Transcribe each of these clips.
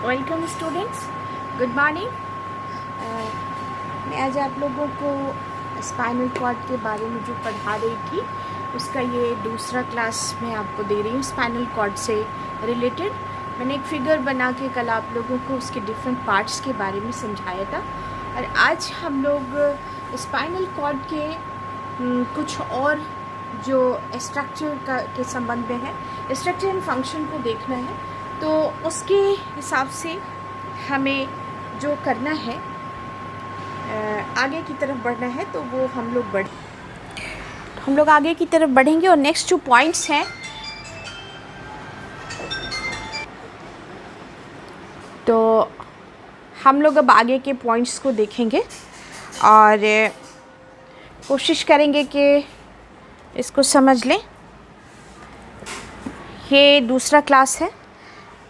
Welcome students, good morning. मैं आज आप लोगों को स्पाइनल कॉर्ड के बारे में जो पढ़ा रही थी उसका ये दूसरा क्लास मैं आपको दे रही हूँ। स्पाइनल कॉर्ड से रिलेटेड मैंने एक फिगर बना के कल आप लोगों को उसके डिफरेंट पार्ट्स के बारे में समझाया था, और आज हम लोग स्पाइनल कॉर्ड के कुछ और जो स्ट्रक्चर के संबंध में है, स्ट्रक्चर एंड फंक्शन को देखना है। तो उसके हिसाब से हमें जो करना है, आगे की तरफ बढ़ना है, तो वो हम लोग आगे की तरफ बढ़ेंगे। और नेक्स्ट जो पॉइंट्स हैं, तो हम लोग अब आगे के पॉइंट्स को देखेंगे और कोशिश करेंगे कि इसको समझ लें। ये दूसरा क्लास है,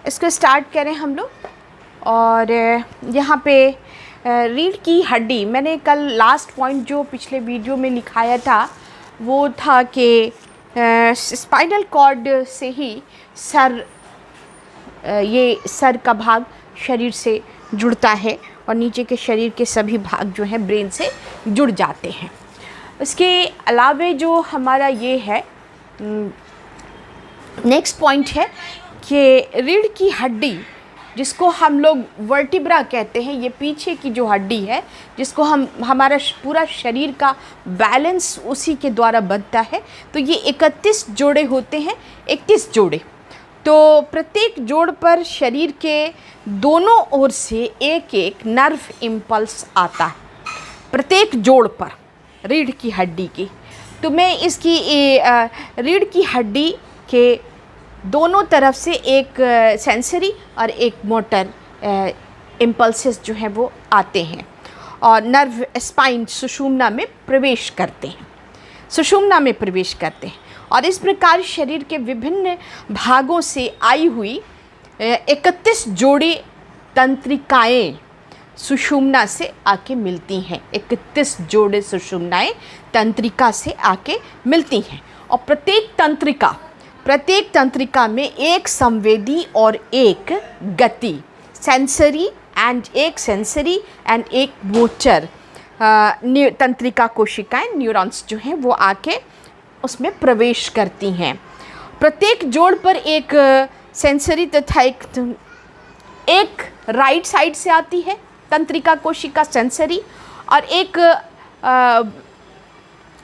इसको स्टार्ट करें हम लोग। और यहाँ पे रीढ़ की हड्डी, मैंने कल लास्ट पॉइंट जो पिछले वीडियो में लिखाया था वो था कि स्पाइनल कॉर्ड से ही ये सर का भाग शरीर से जुड़ता है और नीचे के शरीर के सभी भाग जो हैं ब्रेन से जुड़ जाते हैं। इसके अलावे जो हमारा ये है नेक्स्ट पॉइंट है कि रीढ़ की हड्डी, जिसको हम लोग वर्टिब्रा कहते हैं, ये पीछे की जो हड्डी है जिसको हमारा पूरा शरीर का बैलेंस उसी के द्वारा बनता है। तो ये 31 जोड़े होते हैं, 31 जोड़े। तो प्रत्येक जोड़ पर शरीर के दोनों ओर से एक एक नर्व इम्पल्स आता है, प्रत्येक जोड़ पर रीढ़ की हड्डी की। तो मैं इसकी रीढ़ की हड्डी के दोनों तरफ से एक सेंसरी और एक मोटर इम्पल्सेस जो हैं वो आते हैं और नर्व स्पाइन सुषुम्ना में प्रवेश करते हैं, और इस प्रकार शरीर के विभिन्न भागों से आई हुई 31 जोड़ी तंत्रिकाएं सुषुम्ना से आके मिलती हैं। 31 जोड़े सुषुम्नाएं तंत्रिका से आके मिलती हैं, और प्रत्येक तंत्रिका में एक संवेदी और एक गति, सेंसरी एंड एक मोटर तंत्रिका कोशिकाएं, न्यूरॉन्स जो हैं वो आके उसमें प्रवेश करती हैं। प्रत्येक जोड़ पर एक सेंसरी तथा एक राइट साइड से आती है तंत्रिका कोशिका सेंसरी, और एक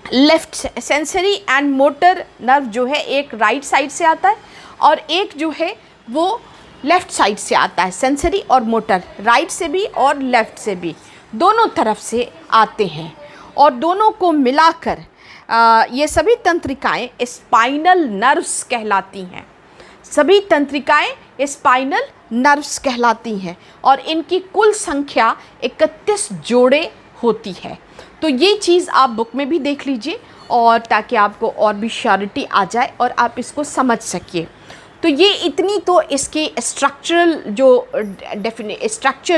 left sensory and motor nerve जो है एक राइट साइड से आता है, और एक जो है वो लेफ़्ट साइड से आता है। सेंसरी और मोटर राइट से भी और लेफ़्ट से भी दोनों तरफ से आते हैं, और दोनों को मिलाकर ये सभी तंत्रिकाएं स्पाइनल नर्व्स कहलाती हैं। सभी तंत्रिकाएं स्पाइनल नर्व्स कहलाती हैं, और इनकी कुल संख्या 31 जोड़े होती है। तो ये चीज़ आप बुक में भी देख लीजिए, और ताकि आपको और भी श्योरिटी आ जाए और आप इसको समझ सकिए। तो ये इतनी तो इसके स्ट्रक्चर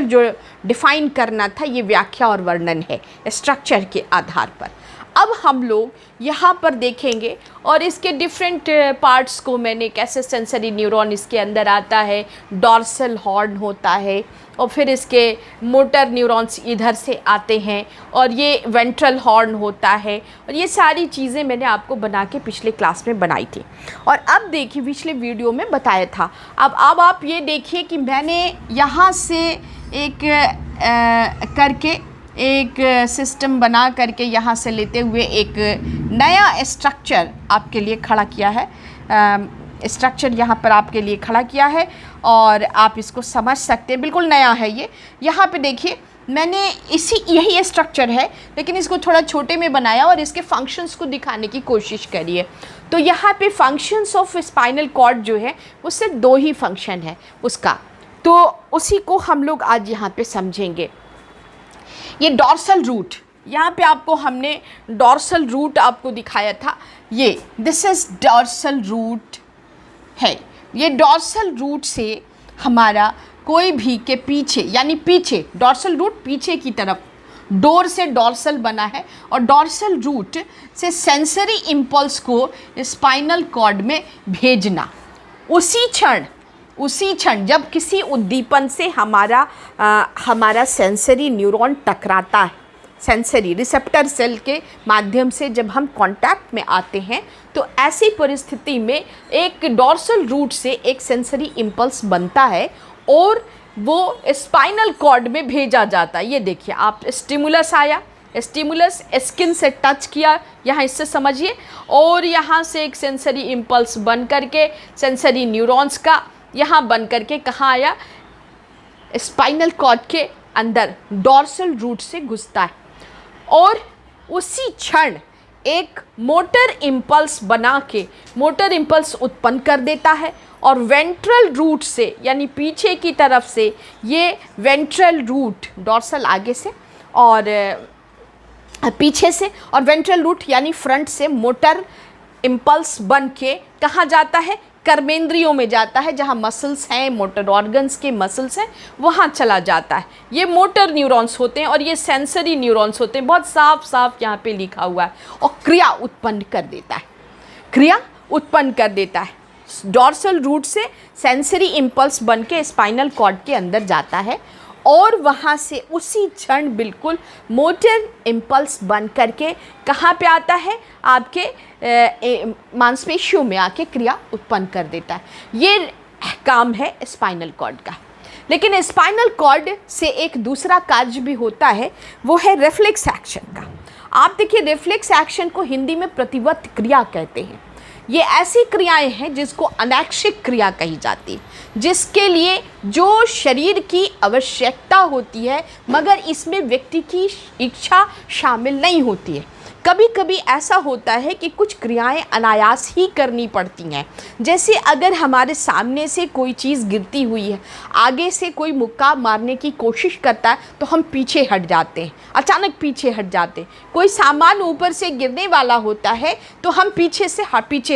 जो डिफ़ाइन करना था, ये व्याख्या और वर्णन है स्ट्रक्चर के आधार पर। अब हम लोग यहाँ पर देखेंगे और इसके डिफरेंट पार्ट्स को, मैंने कैसे सेंसरी न्यूरॉन इसके अंदर आता है, डॉर्सल हॉर्न होता है, और फिर इसके मोटर न्यूरॉन्स इधर से आते हैं, और ये वेंट्रल हॉर्न होता है, और ये सारी चीज़ें मैंने आपको बना के पिछले क्लास में बनाई थी। और अब देखिए, पिछले वीडियो में बताया था। अब आप ये देखिए कि मैंने यहाँ से एक करके एक सिस्टम बना करके यहाँ से लेते हुए एक नया स्ट्रक्चर आपके लिए खड़ा किया है। स्ट्रक्चर यहाँ पर आपके लिए खड़ा किया है, और आप इसको समझ सकते हैं, बिल्कुल नया है ये। यहाँ पे देखिए, मैंने यही स्ट्रक्चर है, लेकिन इसको थोड़ा छोटे में बनाया और इसके फंक्शंस को दिखाने की कोशिश करिए। तो यहाँ पे फंक्शंस ऑफ स्पाइनल कॉर्ड जो है वो सिर्फ 2 ही फंक्शन है उसका, तो उसी को हम लोग आज यहाँ पे समझेंगे। ये डॉर्सल रूट, यहाँ पे आपको हमने डॉर्सल रूट आपको दिखाया था, ये दिस इज़ डॉर्सल रूट है। ये डॉर्सल रूट से हमारा कोई भी के पीछे, यानी पीछे, डॉर्सल रूट पीछे की तरफ डोर से डॉर्सल बना है और डॉर्सल रूट से सेंसरी इम्पल्स को स्पाइनल कॉर्ड में भेजना। उसी क्षण जब किसी उद्दीपन से हमारा सेंसरी न्यूरॉन टकराता है, सेंसरी रिसेप्टर सेल के माध्यम से जब हम कांटेक्ट में आते हैं, तो ऐसी परिस्थिति में एक डॉर्सल रूट से एक सेंसरी इम्पल्स बनता है और वो स्पाइनल कॉर्ड में भेजा जाता है। ये देखिए, आप स्टिमुलस आया, स्टिमुलस स्किन से टच किया, यहाँ इससे समझिए, और यहाँ से एक सेंसरी इम्पल्स बन करके सेंसरी न्यूरॉन्स का यहाँ बन करके कहाँ आया, स्पाइनल कॉर्ड के अंदर डॉर्सल रूट से घुसता है और उसी क्षण एक मोटर इम्पल्स बना के मोटर इम्पल्स उत्पन्न कर देता है और वेंट्रल रूट से यानी पीछे की तरफ से ये वेंट्रल रूट, डॉर्सल आगे से और पीछे से, और वेंट्रल रूट यानी फ्रंट से मोटर इम्पल्स बन के कहाँ जाता है, कर्मेंद्रियों में जाता है, जहाँ मसल्स हैं, मोटर ऑर्गन्स के मसल्स हैं, वहाँ चला जाता है। ये मोटर न्यूरॉन्स होते हैं और ये सेंसरी न्यूरॉन्स होते हैं, बहुत साफ साफ यहाँ पे लिखा हुआ है, और क्रिया उत्पन्न कर देता है। डॉर्सल रूट से सेंसरी इम्पल्स बन के स्पाइनल कॉर्ड के अंदर जाता है और वहाँ से उसी क्षण बिल्कुल मोटर इम्पल्स बन करके कहाँ पे आता है, आपके मांसपेशियों में आके क्रिया उत्पन्न कर देता है। ये काम है स्पाइनल कॉर्ड का। लेकिन स्पाइनल कॉर्ड से एक दूसरा कार्य भी होता है, वो है रिफ्लेक्स एक्शन का। आप देखिए, रिफ्लेक्स एक्शन को हिंदी में प्रतिवर्त क्रिया कहते हैं। ये ऐसी क्रियाएं हैं जिसको अनैक्षिक क्रिया कही जाती है, जिसके लिए जो शरीर की आवश्यकता होती है मगर इसमें व्यक्ति की इच्छा शामिल नहीं होती है। कभी कभी ऐसा होता है कि कुछ क्रियाएं अनायास ही करनी पड़ती हैं। जैसे अगर हमारे सामने से कोई चीज़ गिरती हुई है, आगे से कोई मुक्का मारने की कोशिश करता है तो हम पीछे हट जाते हैं, अचानक पीछे हट जाते हैं। कोई सामान ऊपर से गिरने वाला होता है तो हम पीछे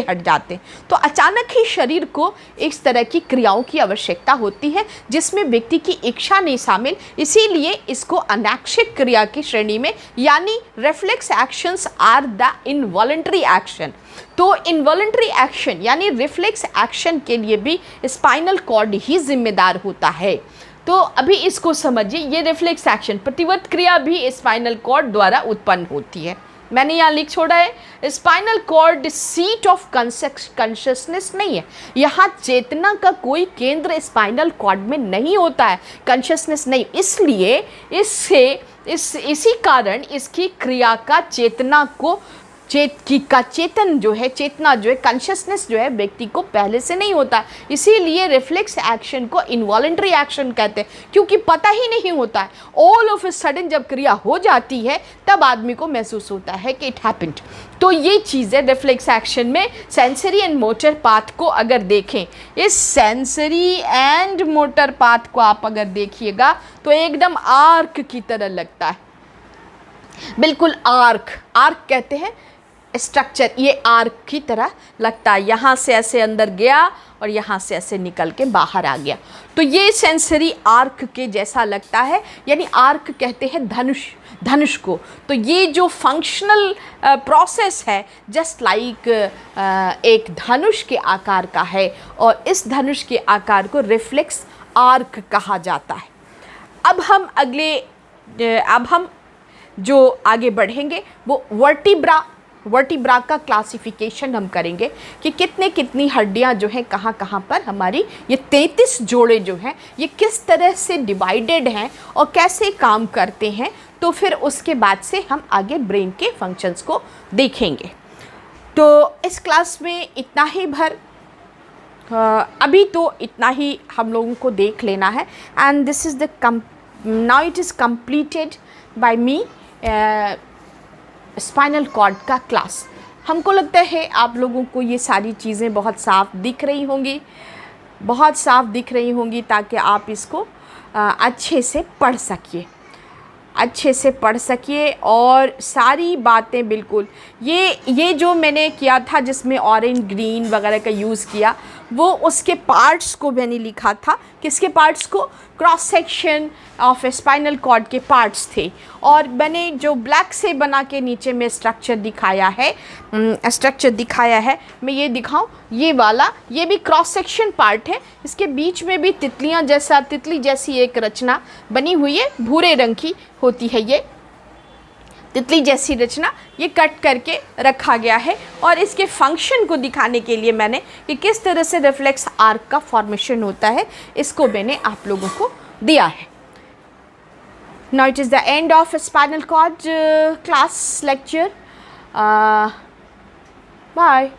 हट जाते हैं। तो अचानक ही शरीर को इस तरह की क्रियाओं की आवश्यकता होती है जिसमें व्यक्ति की इच्छा नहीं शामिल, इसीलिए इसको अनैक्षिक क्रिया की श्रेणी में यानी reflex action are the involuntary action. तो इनवॉलंटरी एक्शन यानी रिफ्लेक्स एक्शन के लिए भी स्पाइनल कॉर्ड ही जिम्मेदार होता है। तो अभी इसको समझिए, ये रिफ्लेक्स एक्शन प्रतिवर्त क्रिया भी स्पाइनल कॉर्ड द्वारा उत्पन्न होती है। मैंने यहाँ लिख छोड़ा है, spinal cord seat of consciousness नहीं है। यहाँ चेतना का कोई केंद्र स्पाइनल कॉर्ड में नहीं होता है, कॉन्शियसनेस नहीं। इसलिए इसी कारण इसकी क्रिया का चेतना जो है कॉन्शियसनेस जो है व्यक्ति को पहले से नहीं होता। इसीलिए रिफ्लेक्स एक्शन को इनवॉलंटरी एक्शन कहते हैं, क्योंकि पता ही नहीं होता है। ऑल ऑफ ए सडन जब क्रिया हो जाती है तब आदमी को महसूस होता है कि इट हैपेंड। तो ये चीज़ है रिफ्लेक्स एक्शन में। सेंसरी एंड मोटर पाथ को अगर देखें, इस सेंसरी एंड मोटर पाथ को आप अगर देखिएगा तो एकदम आर्क की तरह लगता है, बिल्कुल आर्क कहते हैं स्ट्रक्चर, ये आर्क की तरह लगता है। यहाँ से ऐसे अंदर गया और यहाँ से ऐसे निकल के बाहर आ गया, तो ये सेंसरी आर्क के जैसा लगता है। यानी आर्क कहते हैं धनुष को। तो ये जो फंक्शनल प्रोसेस है जस्ट लाइक एक धनुष के आकार का है और इस धनुष के आकार को रिफ्लेक्स आर्क कहा जाता है। अब हम जो आगे बढ़ेंगे वो वर्टिब्रा का क्लासिफिकेशन हम करेंगे कि कितनी हड्डियां जो हैं कहाँ पर हमारी ये 33 जोड़े जो हैं ये किस तरह से डिवाइडेड हैं और कैसे काम करते हैं। तो फिर उसके बाद से हम आगे ब्रेन के फंक्शंस को देखेंगे। तो इस क्लास में इतना ही अभी तो इतना ही हम लोगों को देख लेना है। And this is now it is completed by me spinal cord का क्लास। हमको लगता है आप लोगों को ये सारी चीज़ें बहुत साफ दिख रही होंगी ताकि आप इसको अच्छे से पढ़ सकिए और सारी बातें बिल्कुल ये जो मैंने किया था जिसमें ऑरेंज ग्रीन वगैरह का यूज़ किया वो उसके पार्ट्स को मैंने लिखा था। किसके पार्ट्स को? Cross section of spinal cord के पार्ट्स थे। और मैंने जो ब्लैक से बना के नीचे में स्ट्रक्चर दिखाया है, मैं ये दिखाऊं, ये वाला, ये भी क्रॉस सेक्शन पार्ट है। इसके बीच में भी तितली जैसी एक रचना बनी हुई है, भूरे रंग की होती है ये तितली जैसी रचना, ये कट करके रखा गया है। और इसके फंक्शन को दिखाने के लिए मैंने कि किस तरह से रिफ्लेक्स आर्क का फॉर्मेशन होता है, इसको मैंने आप लोगों को दिया है। Now it is the end of spinal cord class lecture. Bye.